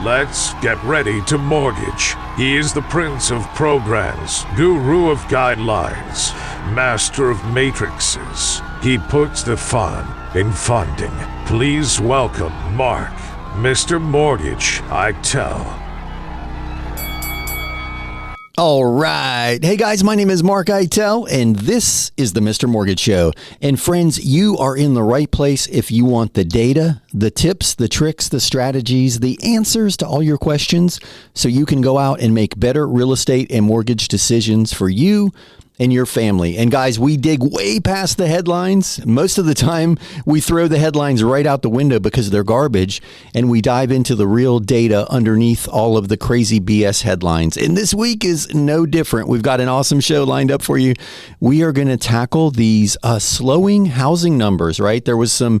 Let's get ready to mortgage. He is the prince of programs, guru of guidelines, master of matrices. He puts the fun in funding. Please welcome Mark, Mr. Mortgage, I tell. All right. Hey guys, my name is Mark Eitel, and this is the Mr. Mortgage Show. And friends, you are in the right place if you want the data, the tips, the tricks, the strategies, the answers to all your questions so you can go out and make better real estate and mortgage decisions for you and your family. And guys, we dig way past the headlines. Most of the time, we throw the headlines right out the window because they're garbage, and we dive into the real data underneath all of the crazy BS headlines. And this week is no different. We've got an awesome show lined up for you. We are going to tackle these slowing housing numbers, right? There was some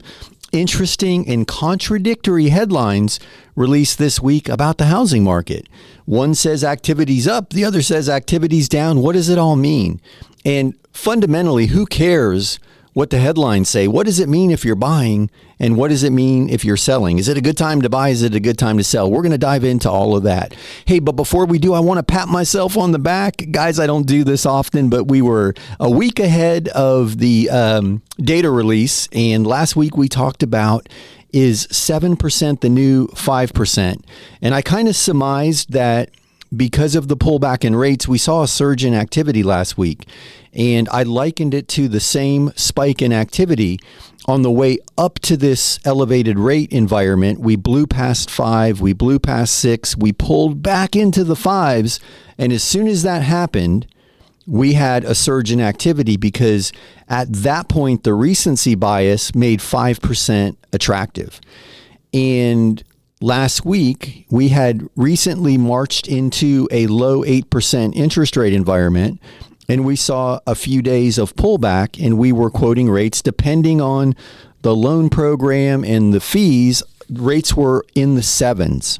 interesting and contradictory headlines released this week about the housing market. One says activity's up, the other says activity's down. What does it all mean? And fundamentally, who cares what the headlines say? What does it mean if you're buying, and what does it mean if you're selling? Is it a good time to buy? Is it a good time to sell? We're going to dive into all of that. Hey, but before we do, I want to pat myself on the back. Guys, I don't do this often, but we were a week ahead of the data release, and last week we talked about, is 7% the new 5%? And I kind of surmised that because of the pullback in rates, we saw a surge in activity last week. And I likened it to the same spike in activity on the way up to this elevated rate environment. We blew past 5, we blew past 6, we pulled back into the 5s. And as soon as that happened, we had a surge in activity because at that point, the recency bias made 5% attractive. And last week, we had recently marched into a low 8% interest rate environment, and we saw a few days of pullback, and we were quoting rates depending on the loan program and the fees. Rates were in the 7s.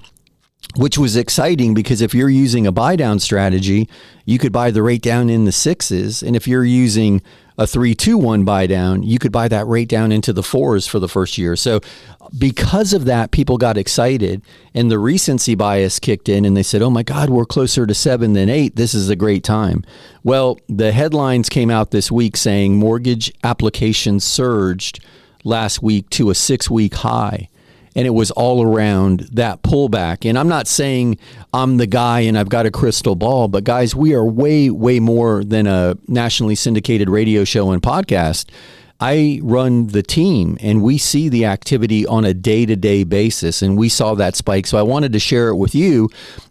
Which was exciting because if you're using a buy down strategy, you could buy the rate down in the 6s. And if you're using a 3-2-1 buy down, you could buy that rate down into the 4s for the first year. So because of that, people got excited and the recency bias kicked in and they said, oh my God, we're closer to 7 than 8. This is a great time. Well, the headlines came out this week saying mortgage applications surged last week to a 6-week high. And it was all around that pullback. And I'm not saying I'm the guy and I've got a crystal ball, but guys, we are way, way more than a nationally syndicated radio show and podcast. I run the team and we see the activity on a day-to-day basis, and we saw that spike. So I wanted to share it with you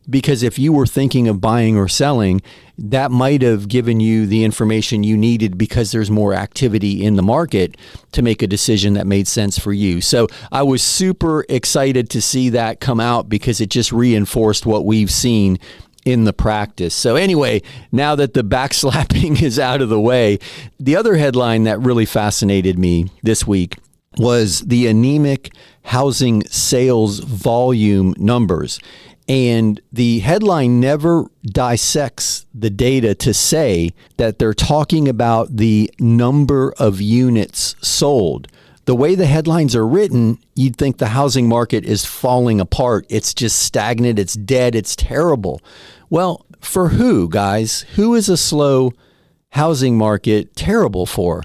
because if you were thinking of buying or selling, that might have given you the information you needed because there's more activity in the market to make a decision that made sense for you. So I was super excited to see that come out because it just reinforced what we've seen in the practice. So anyway, now that the backslapping is out of the way, the other headline that really fascinated me this week was the anemic housing sales volume numbers. And the headline never dissects the data to say that they're talking about the number of units sold. The way the headlines are written, you'd think the housing market is falling apart. It's just stagnant. It's dead. It's terrible. Well, for who, guys? Who is a slow housing market terrible for?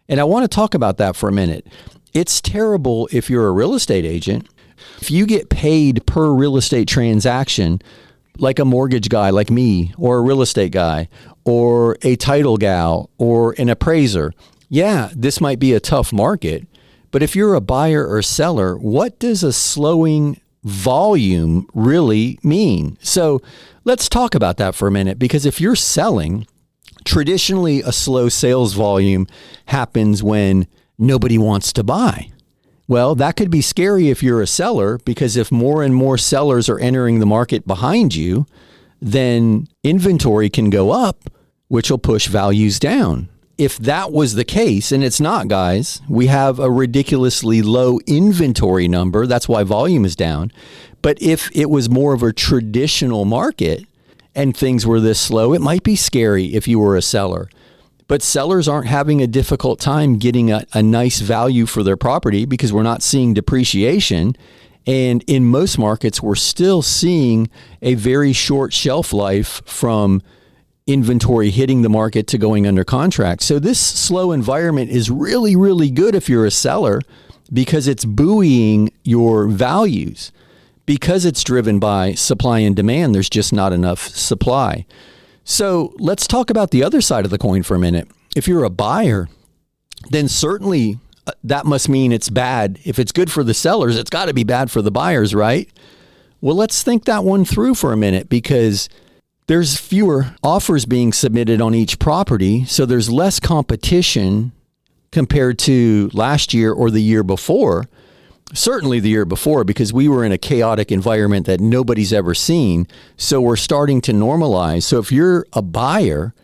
And I want to talk about that for a minute. It's terrible if you're a real estate agent. If you get paid per real estate transaction, like a mortgage guy like me, or a real estate guy, or a title gal, or an appraiser, yeah, this might be a tough market. But if you're a buyer or seller, what does a slowing volume really mean? So let's talk about that for a minute, because if you're selling, traditionally a slow sales volume happens when nobody wants to buy. Well, that could be scary if you're a seller, because if more and more sellers are entering the market behind you, then inventory can go up, which will push values down. If that was the case, and it's not, guys, we have a ridiculously low inventory number. That's why volume is down. But if it was more of a traditional market and things were this slow, it might be scary if you were a seller. But sellers aren't having a difficult time getting a nice value for their property because we're not seeing depreciation. And in most markets, we're still seeing a very short shelf life from inventory hitting the market to going under contract. So this slow environment is really, really good if you're a seller because it's buoying your values. Because it's driven by supply and demand, there's just not enough supply. So let's talk about the other side of the coin for a minute. If you're a buyer, then certainly that must mean it's bad. If it's good for the sellers, it's got to be bad for the buyers, right? Well, let's think that one through for a minute because there's fewer offers being submitted on each property, so there's less competition compared to last year or the year before. Certainly the year before, because we were in a chaotic environment that nobody's ever seen. So we're starting to normalize. So if you're a buyer,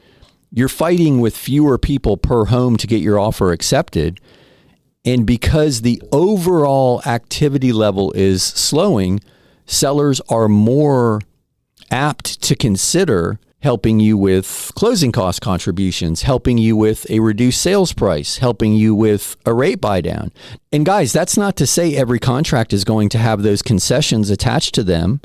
you're fighting with fewer people per home to get your offer accepted. And because the overall activity level is slowing, sellers are more apt to consider helping you with closing cost contributions, helping you with a reduced sales price, helping you with a rate buy down. And guys, that's not to say every contract is going to have those concessions attached to them,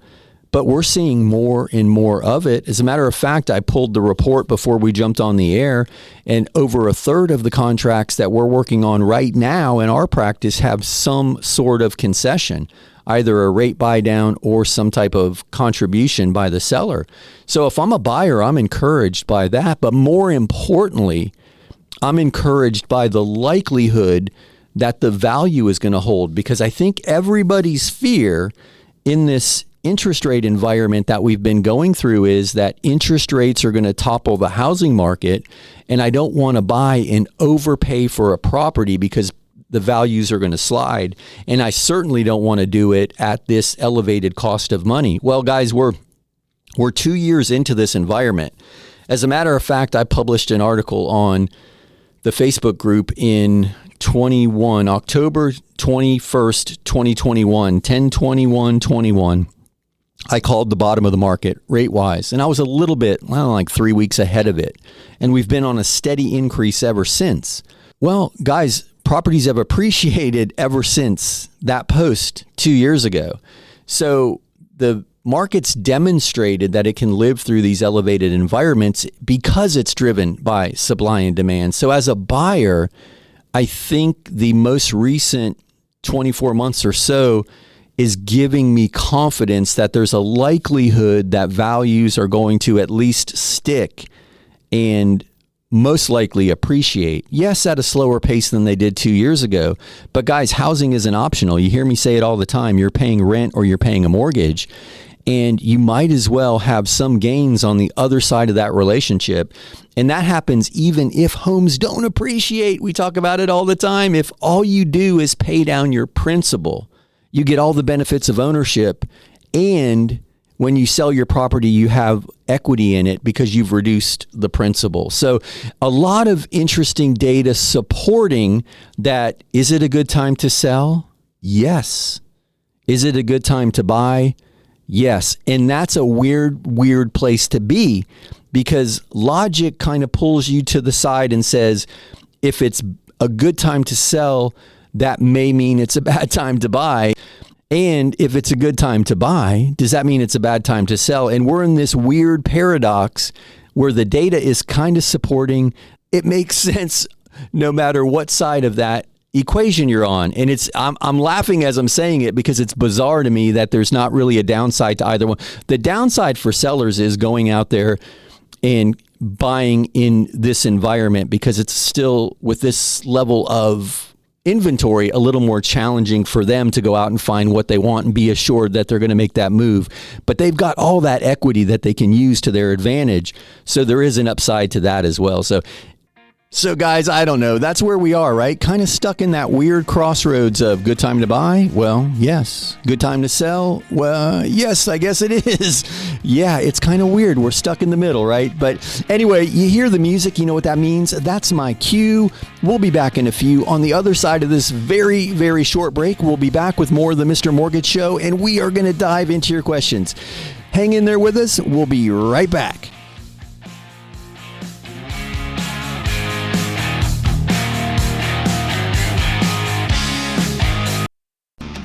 but we're seeing more and more of it. As a matter of fact, I pulled the report before we jumped on the air, and over a third of the contracts that we're working on right now in our practice have some sort of concession, either a rate buy down or some type of contribution by the seller. So if I'm a buyer, I'm encouraged by that. But more importantly, I'm encouraged by the likelihood that the value is going to hold, because I think everybody's fear in this interest rate environment that we've been going through is that interest rates are going to topple the housing market. And I don't want to buy and overpay for a property because the values are going to slide. And I certainly don't want to do it at this elevated cost of money. Well, guys, we're 2 years into this environment. As a matter of fact, I published an article on the Facebook group in October 21st, 2021, 10/21/21. I called the bottom of the market rate-wise, and I was a little bit, like 3 weeks ahead of it. And we've been on a steady increase ever since. Well, guys, properties have appreciated ever since that post 2 years ago. So the market's demonstrated that it can live through these elevated environments because it's driven by supply and demand. So as a buyer, I think the most recent 24 months or so is giving me confidence that there's a likelihood that values are going to at least stick and most likely appreciate. Yes, at a slower pace than they did 2 years ago. But guys, housing isn't optional. You hear me say it all the time. You're paying rent or you're paying a mortgage. And you might as well have some gains on the other side of that relationship. And that happens even if homes don't appreciate. We talk about it all the time. If all you do is pay down your principal, you get all the benefits of ownership. And when you sell your property, you have equity in it because you've reduced the principal. So a lot of interesting data supporting that. Is it a good time to sell? Yes. Is it a good time to buy? Yes. And that's a weird place to be, because logic kind of pulls you to the side and says, if it's a good time to sell, that may mean it's a bad time to buy. And if it's a good time to buy, does that mean it's a bad time to sell? And we're in this weird paradox where the data is kind of supporting. It makes sense no matter what side of that equation you're on. And I'm laughing as I'm saying it because it's bizarre to me that there's not really a downside to either one. The downside for sellers is going out there and buying in this environment, because it's still, with this level of inventory, a little more challenging for them to go out and find what they want and be assured that they're going to make that move. But they've got all that equity that they can use to their advantage. So there is an upside to that as well. So guys, I don't know. That's where we are, right? Kind of stuck in that weird crossroads of good time to buy. Well, yes. Good time to sell. Well, yes, I guess it is. Yeah, it's kind of weird. We're stuck in the middle, right? But anyway, you hear the music. You know what that means? That's my cue. We'll be back in a few. On the other side of this very, very short break, we'll be back with more of the Mr. Mortgage Show, and we are going to dive into your questions. Hang in there with us. We'll be right back.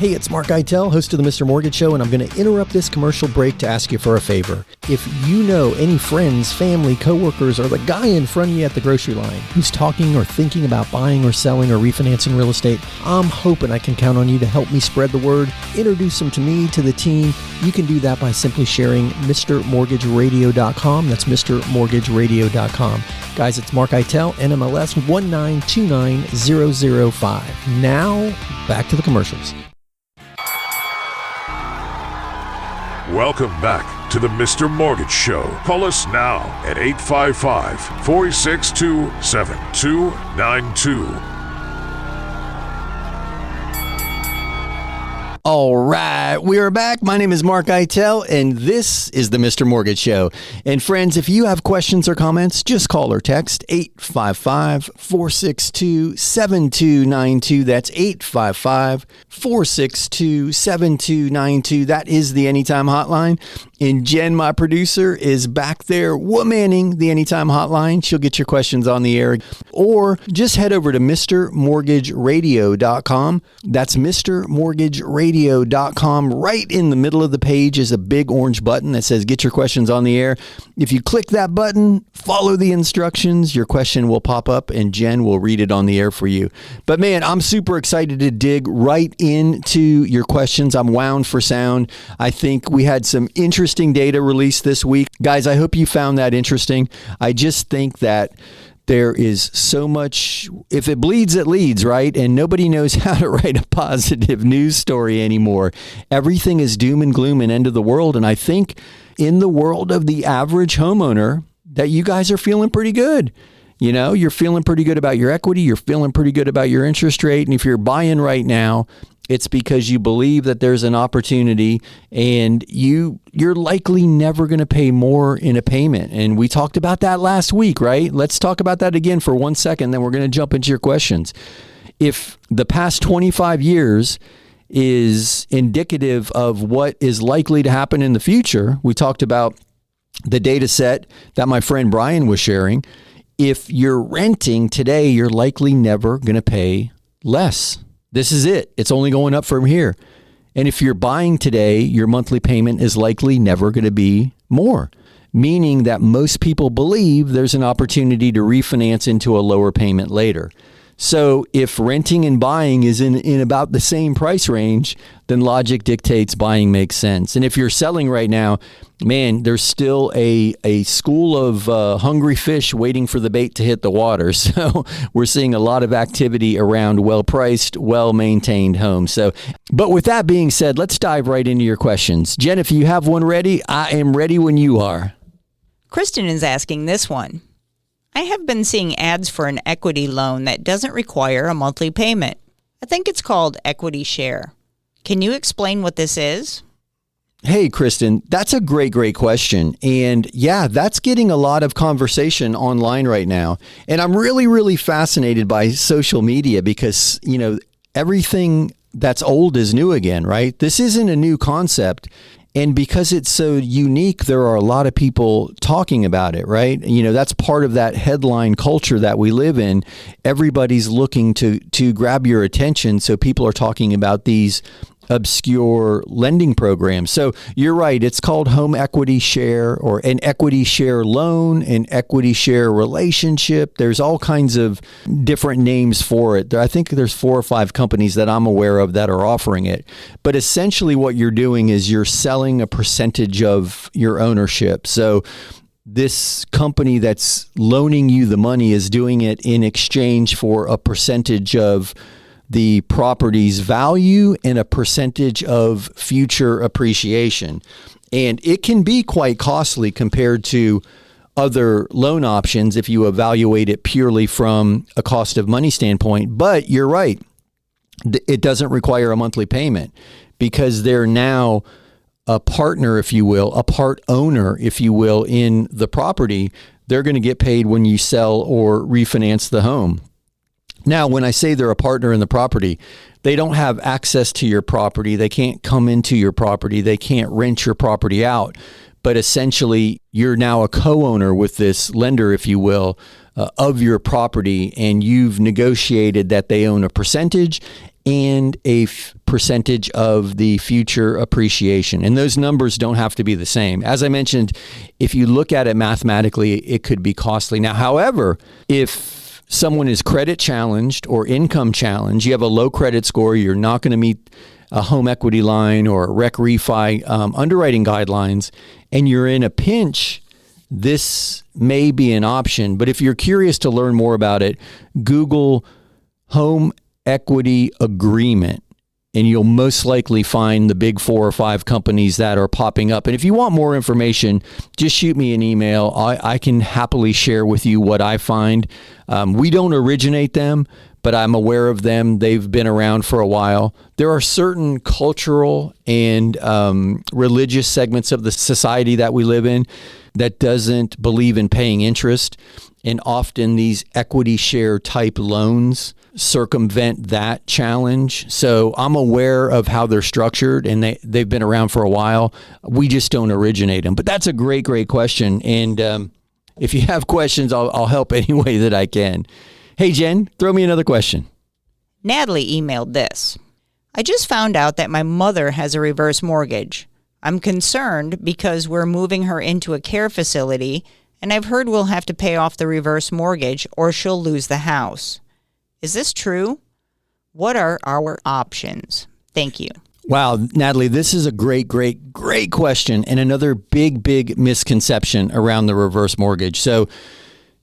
Hey, it's Mark Eitel, host of the Mr. Mortgage Show, and I'm going to interrupt this commercial break to ask you for a favor. If you know any friends, family, coworkers, or the guy in front of you at the grocery line who's talking or thinking about buying or selling or refinancing real estate, I'm hoping I can count on you to help me spread the word, introduce them to me, to the team. You can do that by simply sharing MrMortgageRadio.com. That's MrMortgageRadio.com. Guys, it's Mark Eitel, NMLS 1929005. Now, back to the commercials. Welcome back to the Mr. Mortgage Show. Call us now at 855-462-7292. All right, we are back. My name is Mark Eitel, and this is the Mr. Mortgage Show. And friends, if you have questions or comments, just call or text 855-462-7292. That's 855-462-7292. That is the Anytime Hotline. And Jen, my producer, is back there womanning the Anytime Hotline. She'll get your questions on the air. Or just head over to MrMortgageRadio.com. That's MrMortgageRadio.com. Right in the middle of the page is a big orange button that says Get Your Questions on the Air. If you click that button, follow the instructions, your question will pop up and Jen will read it on the air for you. But man, I'm super excited to dig right into your questions. I'm wound for sound. I think we had some interesting data released this week. Guys, I hope you found that interesting. I just think that there is so much, if it bleeds, it leads, right? And nobody knows how to write a positive news story anymore. Everything is doom and gloom and end of the world. And I think in the world of the average homeowner that you guys are feeling pretty good. You know, you're feeling pretty good about your equity. You're feeling pretty good about your interest rate. And if you're buying right now, it's because you believe that there's an opportunity and you're likely never going to pay more in a payment. And we talked about that last week, right? Let's talk about that again for 1 second, then we're going to jump into your questions. If the past 25 years is indicative of what is likely to happen in the future, we talked about the data set that my friend Brian was sharing. If you're renting today, you're likely never going to pay less. This is it. It's only going up from here. And if you're buying today, your monthly payment is likely never going to be more, meaning that most people believe there's an opportunity to refinance into a lower payment later. So if renting and buying is in about the same price range, then logic dictates buying makes sense. And if you're selling right now, man, there's still a school of hungry fish waiting for the bait to hit the water. So we're seeing a lot of activity around well-priced, well-maintained homes. So, but with that being said, let's dive right into your questions. Jen, if you have one ready, I am ready when you are. Kristen is asking this one. I have been seeing ads for an equity loan that doesn't require a monthly payment. I think it's called Equity Share. Can you explain what this is? Hey, Kristen, that's a great question. And yeah, that's getting a lot of conversation online right now. And I'm really, really fascinated by social media because, you know, everything that's old is new again, right? This isn't a new concept. And because it's so unique, there are a lot of people talking about it, right? You know, that's part of that headline culture that we live in. Everybody's looking to grab your attention. So people are talking about these obscure lending programs. So you're right. It's called home equity share or an equity share loan, an equity share relationship. There's all kinds of different names for it. I think there's 4 or 5 companies that I'm aware of that are offering it. But essentially what you're doing is you're selling a percentage of your ownership. So this company that's loaning you the money is doing it in exchange for a percentage of the property's value and a percentage of future appreciation. And it can be quite costly compared to other loan options if you evaluate it purely from a cost of money standpoint. But you're right. It doesn't require a monthly payment because they're now a partner, if you will, a part owner, if you will, in the property. They're going to get paid when you sell or refinance the home. Now, when I say they're a partner in the property, they don't have access to your property. They can't come into your property. They can't rent your property out. But essentially, you're now a co-owner with this lender, if you will, of your property, and you've negotiated that they own a percentage and a percentage of the future appreciation. And those numbers don't have to be the same. As I mentioned, if you look at it mathematically, it could be costly. Now, however, if someone is credit challenged or income challenged, you have a low credit score, you're not going to meet a home equity line or rec refi underwriting guidelines, and you're in a pinch, this may be an option. But if you're curious to learn more about it, Google home equity agreement, and you'll most likely find the big 4 or 5 companies that are popping up. And if you want more information, just shoot me an email. I can happily share with you what I find. We don't originate them, but I'm aware of them. They've been around for a while. There are certain cultural and religious segments of the society that we live in that doesn't believe in paying interest. And often these equity share type loans circumvent that challenge. So I'm aware of how they're structured, and they've been around for a while. We just don't originate them. But that's a great question. And if you have questions, I'll help any way that I can. Hey, Jen, throw me another question. Natalie emailed this. I just found out that my mother has a reverse mortgage. I'm concerned because we're moving her into a care facility, and I've heard we'll have to pay off the reverse mortgage or she'll lose the house. Is this true? What are our options? Thank you. Wow, Natalie, this is a great question, and another big misconception around the reverse mortgage. So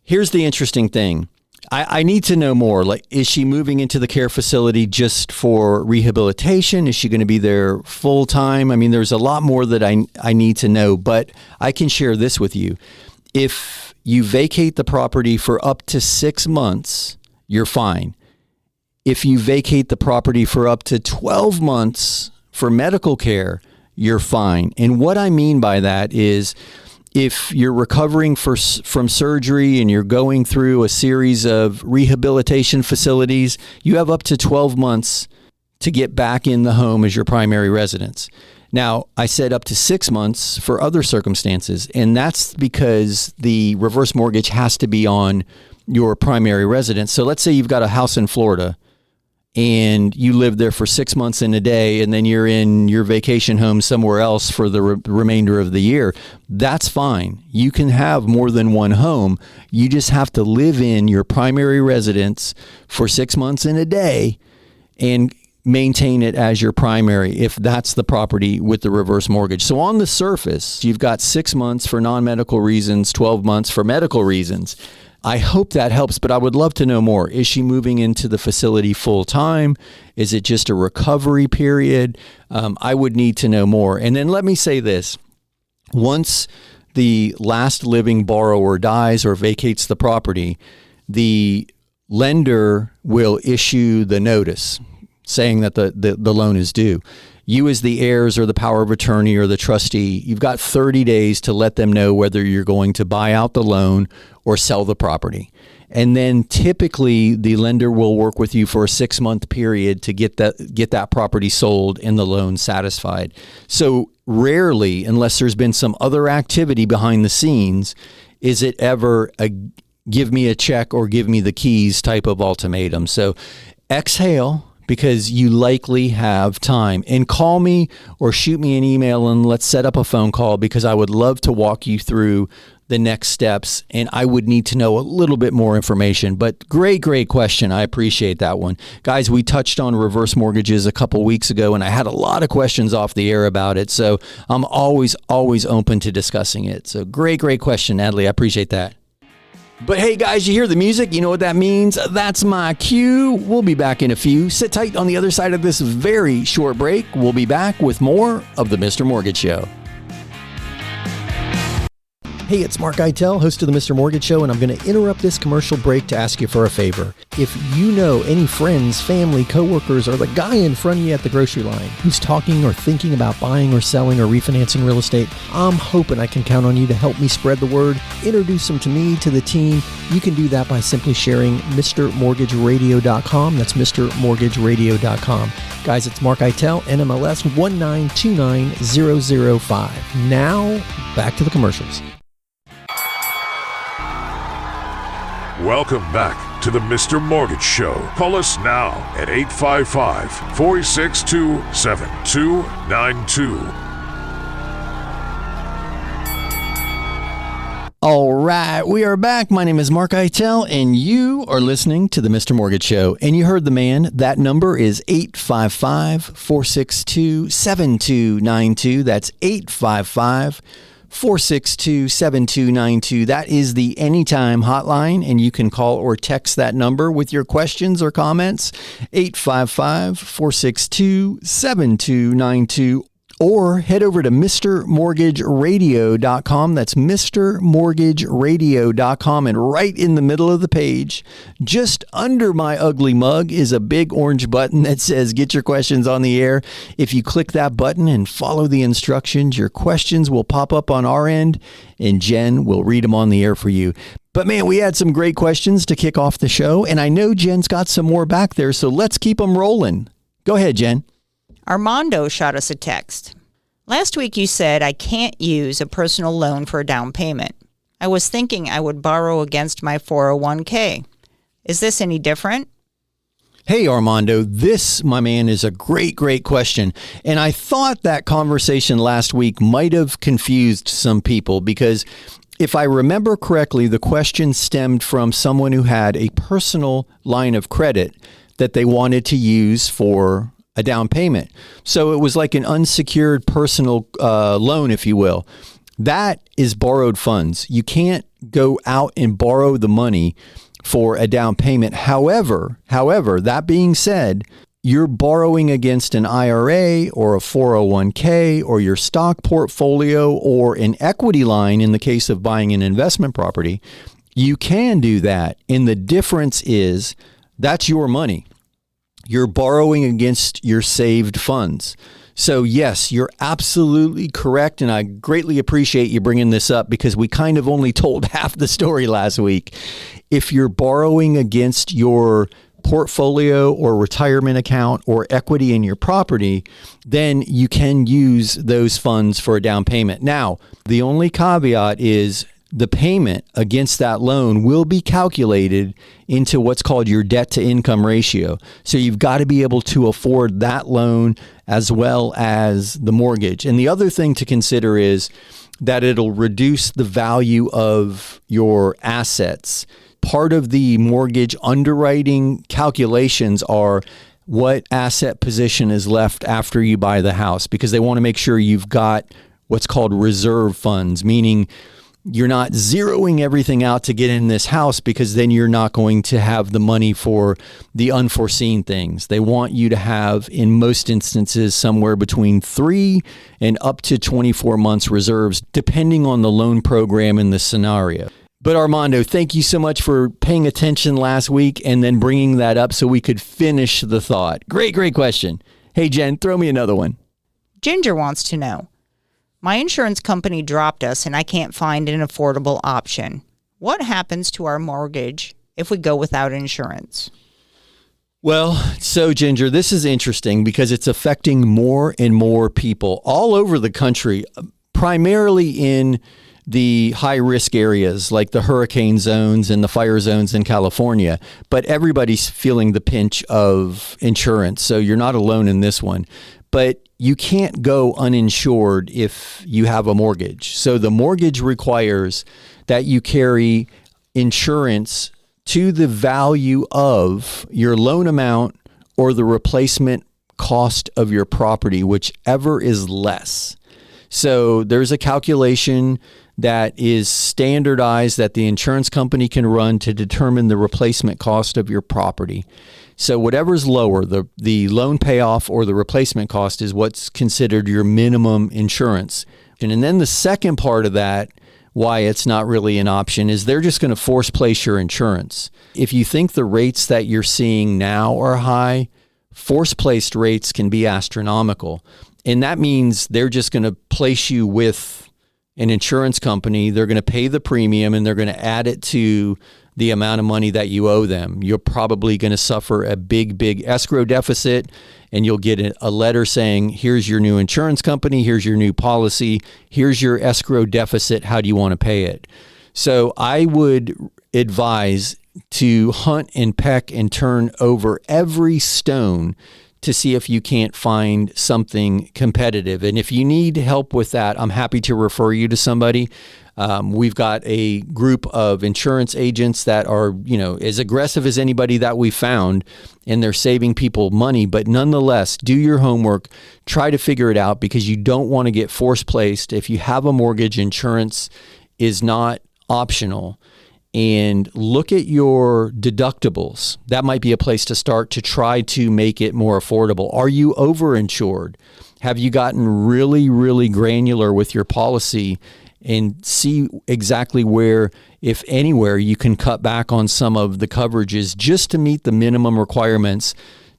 here's the interesting thing. I need to know more. Like, is she moving into the care facility just for rehabilitation? Is she going to be there full time? I mean, there's a lot more that I need to know, but I can share this with you. If you vacate the property for up to 6 months, you're fine. If you vacate the property for up to 12 months for medical care, you're fine. And what I mean by that is, if you're recovering from surgery and you're going through a series of rehabilitation facilities, you have up to 12 months to get back in the home as your primary residence. Now, I said up to 6 months for other circumstances, and that's because the reverse mortgage has to be on your primary residence. So let's say you've got a house in Florida and you live there for 6 months and a day, and then you're in your vacation home somewhere else for the remainder of the year. That's fine. You can have more than one home. You just have to live in your primary residence for 6 months and a day and maintain it as your primary if that's the property with the reverse mortgage. So on the surface, you've got 6 months for non-medical reasons, 12 months for medical reasons. I hope that helps, but I would love to know more. Is she moving into the facility full time? Is it just a recovery period? I would need to know more. And then let me say this. Once the last living borrower dies or vacates the property, the lender will issue the notice saying that the loan is due. You as the heirs or the power of attorney or the trustee, you've got 30 days to let them know whether you're going to buy out the loan or sell the property. And then typically the lender will work with you for a 6-month period to get that property sold and the loan satisfied. So rarely, unless there's been some other activity behind the scenes, is it ever a give me a check or give me the keys type of ultimatum. So exhale, because you likely have time, and call me or shoot me an email and let's set up a phone call, because I would love to walk you through the next steps, and I would need to know a little bit more information. But great question. I appreciate that one. Guys, we touched on reverse mortgages a couple weeks ago, and I had a lot of questions off the air about it. So I'm always open to discussing it. So great question, Natalie. I appreciate that. But hey guys, you hear the music? You know what that means? That's my cue. We'll be back in a few. Sit tight on the other side of this very short break. We'll be back with more of the Mr. Mortgage Show. Hey, it's Mark Eitel, host of the Mr. Mortgage Show, and I'm going to interrupt this commercial break to ask you for a favor. If you know any friends, family, coworkers, or the guy in front of you at the grocery line who's talking or thinking about buying or selling or refinancing real estate, I'm hoping I can count on you to help me spread the word, introduce them to me, to the team. You can do that by simply sharing MrMortgageRadio.com. That's MrMortgageRadio.com. Guys, it's Mark Eitel, NMLS 1929005. Now, back to the commercials. Welcome back to the Mr. Mortgage Show. Call us now at 855-462-7292. All right, we are back. My name is Mark Eitel, and you are listening to the Mr. Mortgage Show. And you heard the man. That number is 855-462-7292. That's 855-462-7292. That is the Anytime hotline, and you can call or text that number with your questions or comments, 855-462-7292. Or head over to MrMortgageRadio.com. That's MrMortgageRadio.com. And right in the middle of the page, just under my ugly mug, is a big orange button that says Get Your Questions on the Air. If you click that button and follow the instructions, your questions will pop up on our end, and Jen will read them on the air for you. But man, we had some great questions to kick off the show, and I know Jen's got some more back there, so let's keep them rolling. Go ahead, Jen. Armando shot us a text. Last week you said I can't use a personal loan for a down payment. I was thinking I would borrow against my 401k. Is this any different? Hey, Armando, this, my man, is a great question. And I thought that conversation last week might have confused some people because if I remember correctly, the question stemmed from someone who had a personal line of credit that they wanted to use for a down payment. So it was like an unsecured personal loan, if you will. That is borrowed funds. You can't go out and borrow the money for a down payment. However, that being said, you're borrowing against an IRA or a 401k or your stock portfolio or an equity line in the case of buying an investment property. You can do that. And the difference is that's your money. You're borrowing against your saved funds. So yes, you're absolutely correct. And I greatly appreciate you bringing this up because we kind of only told half the story last week. If you're borrowing against your portfolio or retirement account or equity in your property, then you can use those funds for a down payment. Now, the only caveat is the payment against that loan will be calculated into what's called your debt to income ratio. So you've got to be able to afford that loan as well as the mortgage. And the other thing to consider is that it'll reduce the value of your assets. Part of the mortgage underwriting calculations are what asset position is left after you buy the house, because they want to make sure you've got what's called reserve funds, meaning you're not zeroing everything out to get in this house because then you're not going to have the money for the unforeseen things. They want you to have, in most instances, somewhere between 3 and up to 24 months reserves, depending on the loan program and the scenario. But Armando, thank you so much for paying attention last week and then bringing that up so we could finish the thought. Great question. Hey, Jen, throw me another one. Ginger wants to know. My insurance company dropped us and I can't find an affordable option. What happens to our mortgage if we go without insurance? Well, so Ginger, this is interesting because it's affecting more and more people all over the country, primarily in the high-risk areas like the hurricane zones and the fire zones in California. But everybody's feeling the pinch of insurance, so you're not alone in this one. But you can't go uninsured if you have a mortgage. So the mortgage requires that you carry insurance to the value of your loan amount or the replacement cost of your property, whichever is less. So there's a calculation that is standardized that the insurance company can run to determine the replacement cost of your property. So whatever's lower, the loan payoff or the replacement cost is what's considered your minimum insurance. And then the second part of that, why it's not really an option, is they're just going to force place your insurance. If you think the rates that you're seeing now are high, force placed rates can be astronomical. And that means they're just going to place you with an insurance company. They're going to pay the premium and they're going to add it to the amount of money that you owe them. You're probably going to suffer a big escrow deficit, and you'll get a letter saying, here's your new insurance company, here's your new policy, here's your escrow deficit, how do you want to pay it? So I would advise to hunt and peck and turn over every stone to see if you can't find something competitive. And if you need help with that, I'm happy to refer you to somebody. We've got a group of insurance agents that are, as aggressive as anybody that we found, and they're saving people money. But nonetheless, do your homework, try to figure it out, because you don't want to get force placed. If you have a mortgage, insurance is not optional. And look at your deductibles. That might be a place to start to try to make it more affordable. Are you overinsured? Have you gotten really, really granular with your policy and see exactly where, if anywhere, you can cut back on some of the coverages just to meet the minimum requirements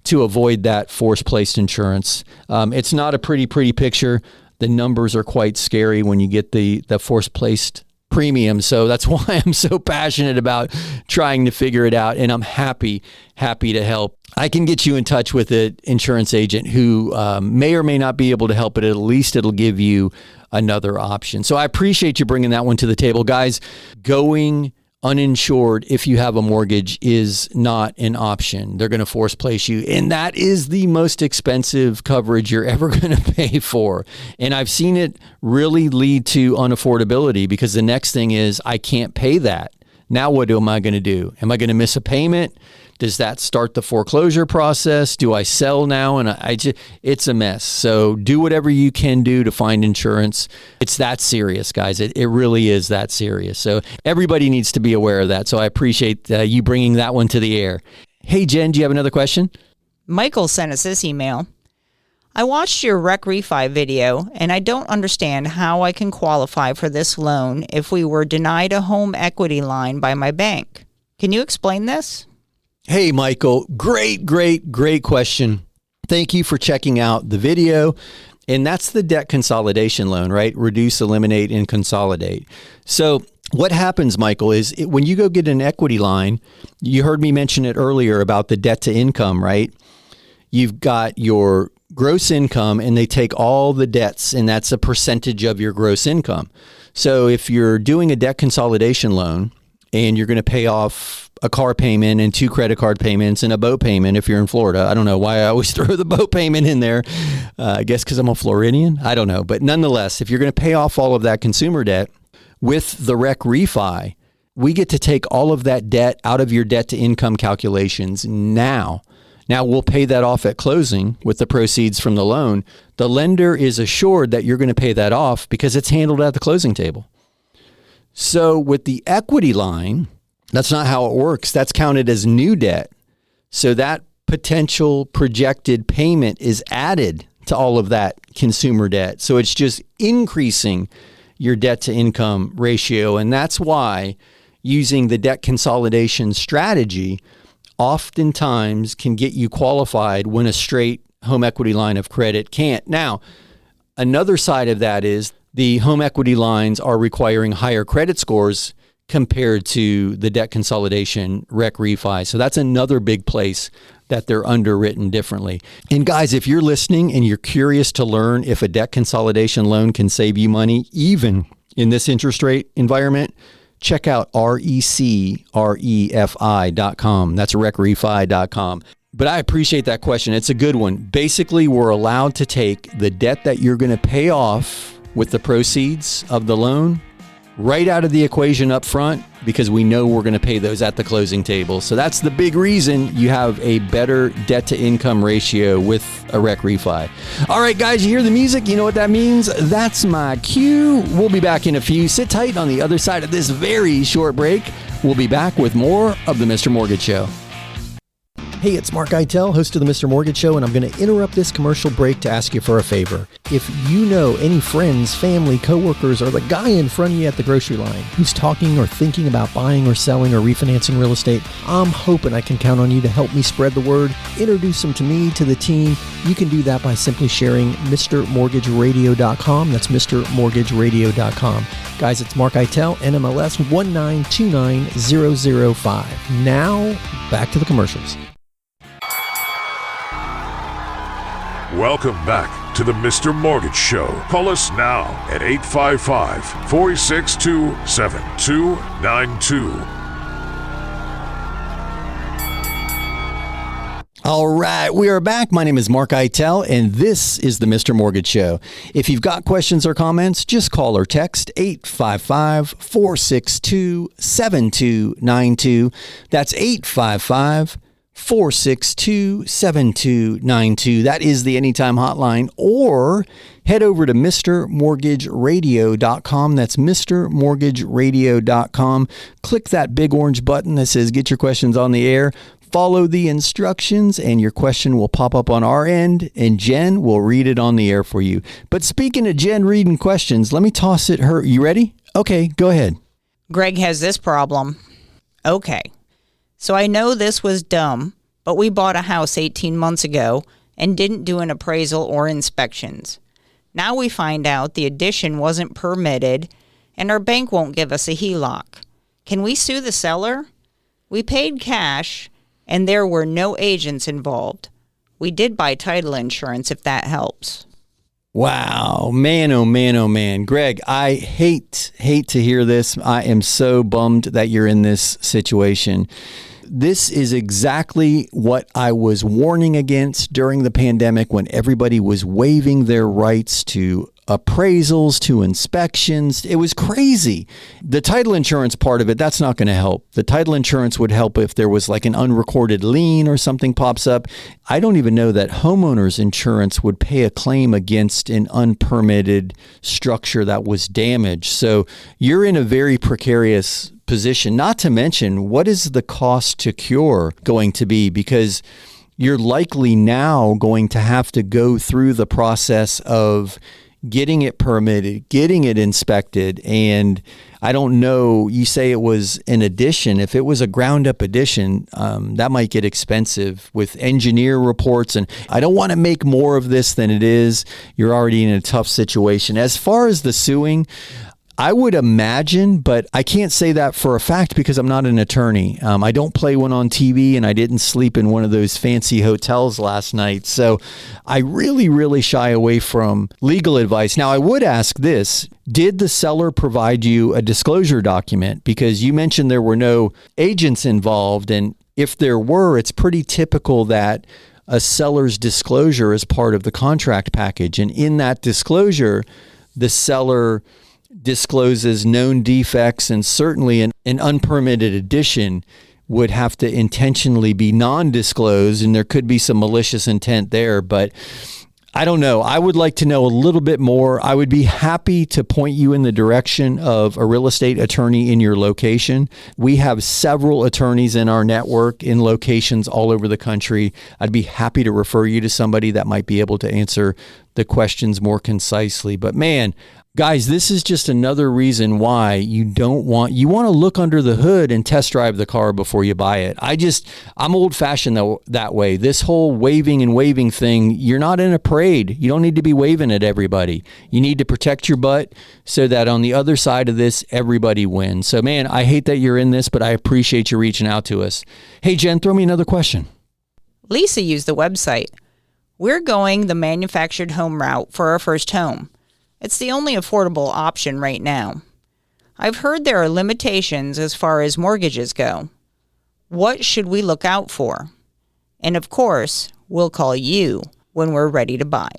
to avoid that force-placed insurance? It's not a pretty picture. The numbers are quite scary when you get the force-placed premium. So that's why I'm so passionate about trying to figure it out. And I'm happy to help. I can get you in touch with an insurance agent who may or may not be able to help, but at least it'll give you another option. So I appreciate you bringing that one to the table. Guys, going uninsured if you have a mortgage is not an option. They're going to force place you, and that is the most expensive coverage you're ever going to pay for. And I've seen it really lead to unaffordability, because the next thing is, I can't pay that. Now what am I going to do? Am I going to miss a payment? Does that start the foreclosure process? Do I sell now? And it's a mess. So do whatever you can do to find insurance. It's that serious, guys. It really is that serious. So everybody needs to be aware of that. So I appreciate you bringing that one to the air. Hey, Jen, do you have another question? Michael sent us this email. I watched your Rec Refi video, and I don't understand how I can qualify for this loan if we were denied a home equity line by my bank. Can you explain this? Hey, Michael, great question. Thank you for checking out the video. And that's the debt consolidation loan, right? Reduce, eliminate, and consolidate. So what happens, Michael, is when you go get an equity line, you heard me mention it earlier about the debt to income, right? You've got your gross income, and they take all the debts, and that's a percentage of your gross income. So if you're doing a debt consolidation loan and you're going to pay off a car payment and 2 credit card payments and a boat payment if you're in Florida. I don't know why I always throw the boat payment in there. I guess because I'm a Floridian. I don't know. But nonetheless, if you're going to pay off all of that consumer debt with the Rec Refi, we get to take all of that debt out of your debt to income calculations now. Now we'll pay that off at closing with the proceeds from the loan. The lender is assured that you're going to pay that off because it's handled at the closing table. So with the equity line, that's not how it works. That's counted as new debt. So that potential projected payment is added to all of that consumer debt. So it's just increasing your debt to income ratio. And that's why using the debt consolidation strategy oftentimes can get you qualified when a straight home equity line of credit can't. Now, another side of that is the home equity lines are requiring higher credit scores compared to the debt consolidation Rec Refi. So that's another big place that they're underwritten differently. And guys, if you're listening and you're curious to learn if a debt consolidation loan can save you money, even in this interest rate environment, check out recrefi.com. That's recrefi.com. But I appreciate that question. It's a good one. Basically, we're allowed to take the debt that you're going to pay off with the proceeds of the loan right out of the equation up front, because we know we're going to pay those at the closing table. So that's the big reason you have a better debt to income ratio with a Rec Refi. All right, guys, you hear the music? You know what that means? That's my cue. We'll be back in a few. Sit tight on the other side of this very short break. We'll be back with more of the Mr. Mortgage Show. Hey, it's Mark Eitel, host of the Mr. Mortgage Show, and I'm going to interrupt this commercial break to ask you for a favor. If you know any friends, family, coworkers, or the guy in front of you at the grocery line who's talking or thinking about buying or selling or refinancing real estate, I'm hoping I can count on you to help me spread the word, introduce them to me, to the team. You can do that by simply sharing MrMortgageRadio.com. That's MrMortgageRadio.com. Guys, it's Mark Eitel, NMLS 1929005. Now, back to the commercials. Welcome back to the Mr. Mortgage Show. Call us now at 855-462-7292. All right, we are back. My name is Mark Eitel, and this is the Mr. Mortgage Show. If you've got questions or comments, just call or text 855-462-7292. That's 855-462-7292. That is the Anytime Hotline. Or head over to mrmortgageradio.com. That's mrmortgageradio.com. Click that big orange button that says Get Your Questions on the Air. Follow the instructions and your question will pop up on our end and Jen will read it on the air for you. But speaking of Jen reading questions, let me toss it her. You ready? Okay, go ahead. Greg has this problem. Okay, so I know this was dumb, but we bought a house 18 months ago and didn't do an appraisal or inspections. Now we find out the addition wasn't permitted and our bank won't give us a HELOC. Can we sue the seller? We paid cash and there were no agents involved. We did buy title insurance, if that helps. Wow, man, oh man, oh man. Greg, I hate to hear this. I am so bummed that you're in this situation. This is exactly what I was warning against during the pandemic when everybody was waiving their rights to appraisals, to inspections. It was crazy. The title insurance part of it, that's not going to help. The title insurance would help if there was like an unrecorded lien or something pops up. I don't even know that homeowners insurance would pay a claim against an unpermitted structure that was damaged. So you're in a very precarious position, not to mention what is the cost to cure going to be, because you're likely now going to have to go through the process of getting it permitted, getting it inspected. And I don't know, you say it was an addition. If it was a ground up addition, that might get expensive with engineer reports. And I don't want to make more of this than it is. You're already in a tough situation. As far as the suing, I would imagine, but I can't say that for a fact because I'm not an attorney. I don't play one on TV and I didn't sleep in one of those fancy hotels last night. So I really shy away from legal advice. Now, I would ask this. Did the seller provide you a disclosure document? Because you mentioned there were no agents involved. And if there were, it's pretty typical that a seller's disclosure is part of the contract package. And in that disclosure, the seller discloses known defects, and certainly an unpermitted addition would have to intentionally be non-disclosed, and there could be some malicious intent there. But I don't know. I would like to know a little bit more. I would be happy to point you in the direction of a real estate attorney in your location. We have several attorneys in our network in locations all over the country. I'd be happy to refer you to somebody that might be able to answer the questions more concisely. But man, guys, this is just another reason why you want to look under the hood and test drive the car before you buy it. I'm old fashioned that way. This whole waving thing, you're not in a parade. You don't need to be waving at everybody. You need to protect your butt so that on the other side of this, everybody wins. So man, I hate that you're in this, but I appreciate you reaching out to us. Hey, Jen, throw me another question. Lisa used the website. We're going the manufactured home route for our first home. It's the only affordable option right now. I've heard there are limitations as far as mortgages go. What should we look out for? And of course, we'll call you when we're ready to buy.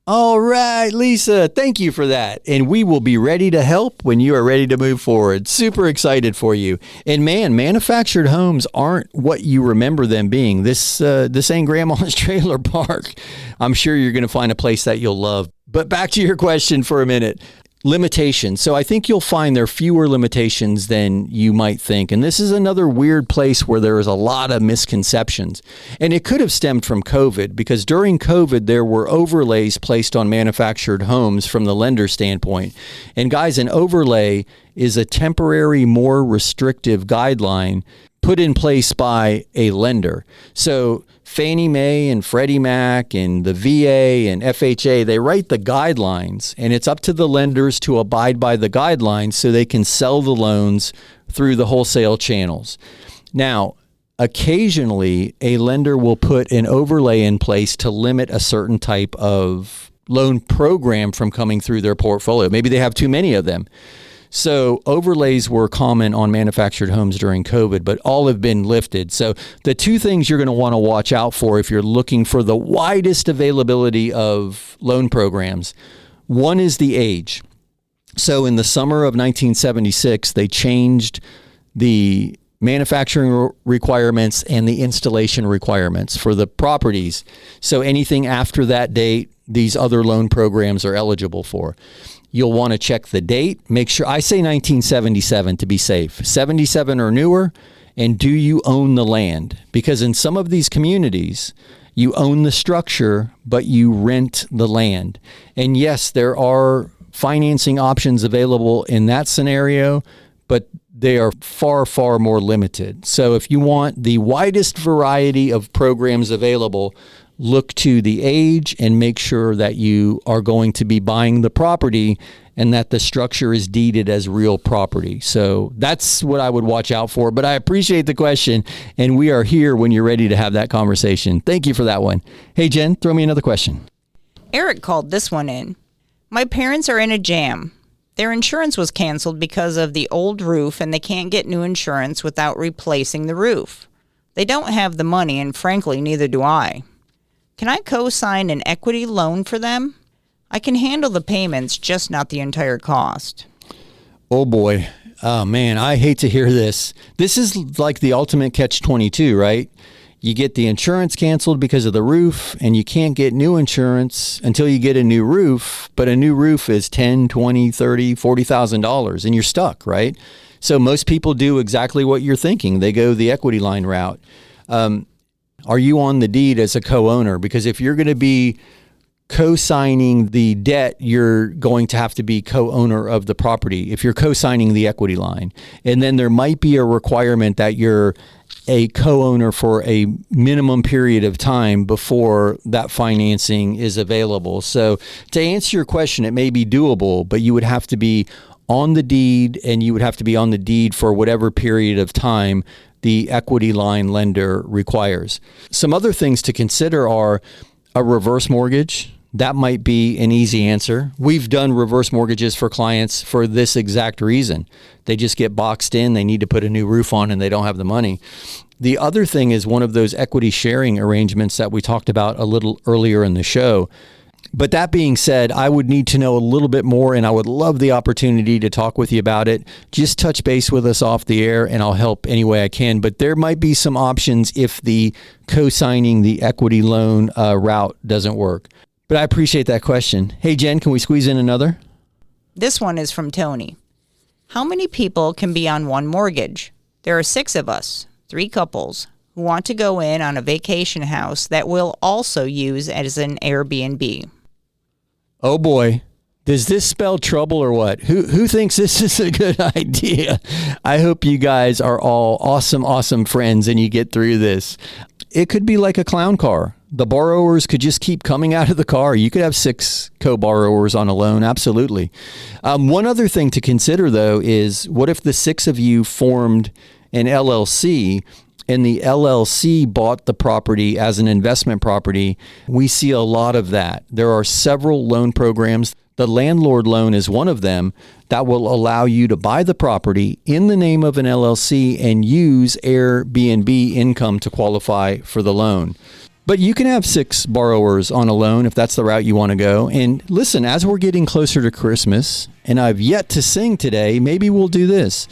All right, Lisa, thank you for that. And we will be ready to help when you are ready to move forward. Super excited for you. And man, manufactured homes aren't what you remember them being. This ain't grandma's trailer park. I'm sure you're going to find a place that you'll love. But back to your question for a minute. Limitations. So I think you'll find there are fewer limitations than you might think. And this is another weird place where there is a lot of misconceptions. And it could have stemmed from COVID, because during COVID, there were overlays placed on manufactured homes from the lender standpoint. And guys, an overlay is a temporary, more restrictive guideline put in place by a lender. So Fannie Mae and Freddie Mac and the VA and FHA, they write the guidelines, and it's up to the lenders to abide by the guidelines so they can sell the loans through the wholesale channels. Now, occasionally, a lender will put an overlay in place to limit a certain type of loan program from coming through their portfolio. Maybe they have too many of them. So overlays were common on manufactured homes during COVID, but all have been lifted. So the two things you're going to want to watch out for if you're looking for the widest availability of loan programs, one is the age. So in the summer of 1976, they changed the manufacturing requirements and the installation requirements for the properties. So anything after that date, these other loan programs are eligible for. You'll want to check the date. Make sure, I say 1977 to be safe, 77 or newer, and do you own the land? Because in some of these communities, you own the structure, but you rent the land. And yes, there are financing options available in that scenario, but they are far, far more limited. So if you want the widest variety of programs available, look to the age and make sure that you are going to be buying the property and that the structure is deeded as real property. So that's what I would watch out for. But I appreciate the question, and we are here when you're ready to have that conversation. Thank you for that one. Hey, Jen, throw me another question. Eric called this one in. My parents are in a jam. Their insurance was canceled because of the old roof, and they can't get new insurance without replacing the roof. They don't have the money, and frankly, neither do I. Can I co-sign an equity loan for them? I can handle the payments, just not the entire cost. Oh boy. Oh man, I hate to hear this. This is like the ultimate catch-22, right? You get the insurance canceled because of the roof, and you can't get new insurance until you get a new roof, but a new roof is $10, $20, $30, $40,000, and you're stuck, right? So most people do exactly what you're thinking. They go the equity line route. Are you on the deed as a co-owner? Because if you're going to be co-signing the debt, you're going to have to be co-owner of the property if you're co-signing the equity line. And then there might be a requirement that you're a co-owner for a minimum period of time before that financing is available. So to answer your question, it may be doable, but you would have to be on the deed, and you would have to be on the deed for whatever period of time the equity line lender requires. Some other things to consider are a reverse mortgage. That might be an easy answer. We've done reverse mortgages for clients for this exact reason. They just get boxed in, they need to put a new roof on, and they don't have the money. The other thing is one of those equity sharing arrangements that we talked about a little earlier in the show. But that being said, I would need to know a little bit more, and I would love the opportunity to talk with you about it. Just touch base with us off the air, and I'll help any way I can. But there might be some options if the co-signing the equity loan route doesn't work. But I appreciate that question. Hey, Jen, can we squeeze in another? This one is from Tony. How many people can be on one mortgage? There are 6 of us, 3 couples, who want to go in on a vacation house that we'll also use as an Airbnb. Oh boy. Does this spell trouble or what? Who thinks this is a good idea? I hope you guys are all awesome friends and you get through this. It could be like a clown car. The borrowers could just keep coming out of the car. You could have 6 co-borrowers on a loan. Absolutely. One other thing to consider, though, is what if the 6 of you formed an LLC and the LLC bought the property as an investment property? We see a lot of that. There are several loan programs. The landlord loan is one of them that will allow you to buy the property in the name of an LLC and use Airbnb income to qualify for the loan. But you can have 6 borrowers on a loan if that's the route you want to go. And listen, as we're getting closer to Christmas, and I've yet to sing today, maybe we'll do this.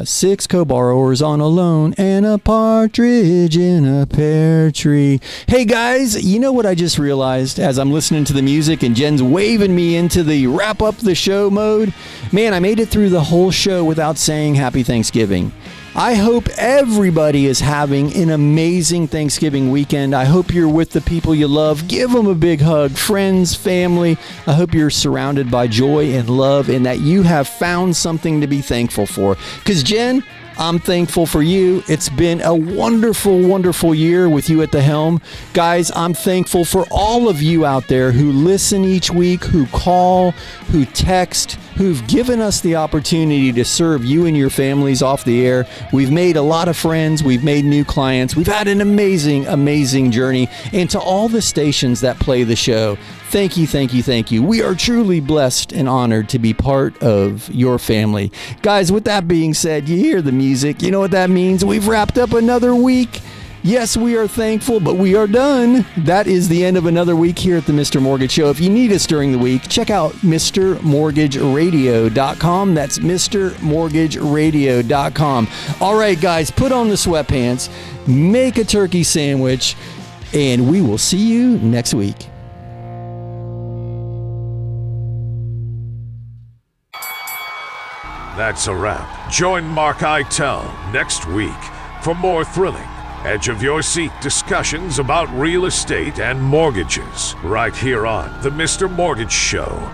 6 co-borrowers on a loan and a partridge in a pear tree. Hey guys, you know what I just realized as I'm listening to the music and Jen's waving me into the wrap up the show mode? Man, I made it through the whole show without saying Happy Thanksgiving. I hope everybody is having an amazing Thanksgiving weekend. I hope you're with the people you love. Give them a big hug, friends, family. I hope you're surrounded by joy and love and that you have found something to be thankful for. Because Jen, I'm thankful for you. It's been a wonderful year with you at the helm. Guys, I'm thankful for all of you out there who listen each week, who call, who text, who've given us the opportunity to serve you and your families off the air. We've made a lot of friends. We've made new clients. We've had an amazing journey. And to all the stations that play the show, Thank you, thank you, thank you. We are truly blessed and honored to be part of your family. Guys, with that being said, you hear the music. You know what that means? We've wrapped up another week. Yes, we are thankful, but we are done. That is the end of another week here at the Mr. Mortgage Show. If you need us during the week, check out MrMortgageRadio.com. That's MrMortgageRadio.com. All right, guys, put on the sweatpants, make a turkey sandwich, and we will see you next week. That's a wrap. Join Mark Eitel next week for more thrilling, edge-of-your-seat discussions about real estate and mortgages right here on The Mr. Mortgage Show.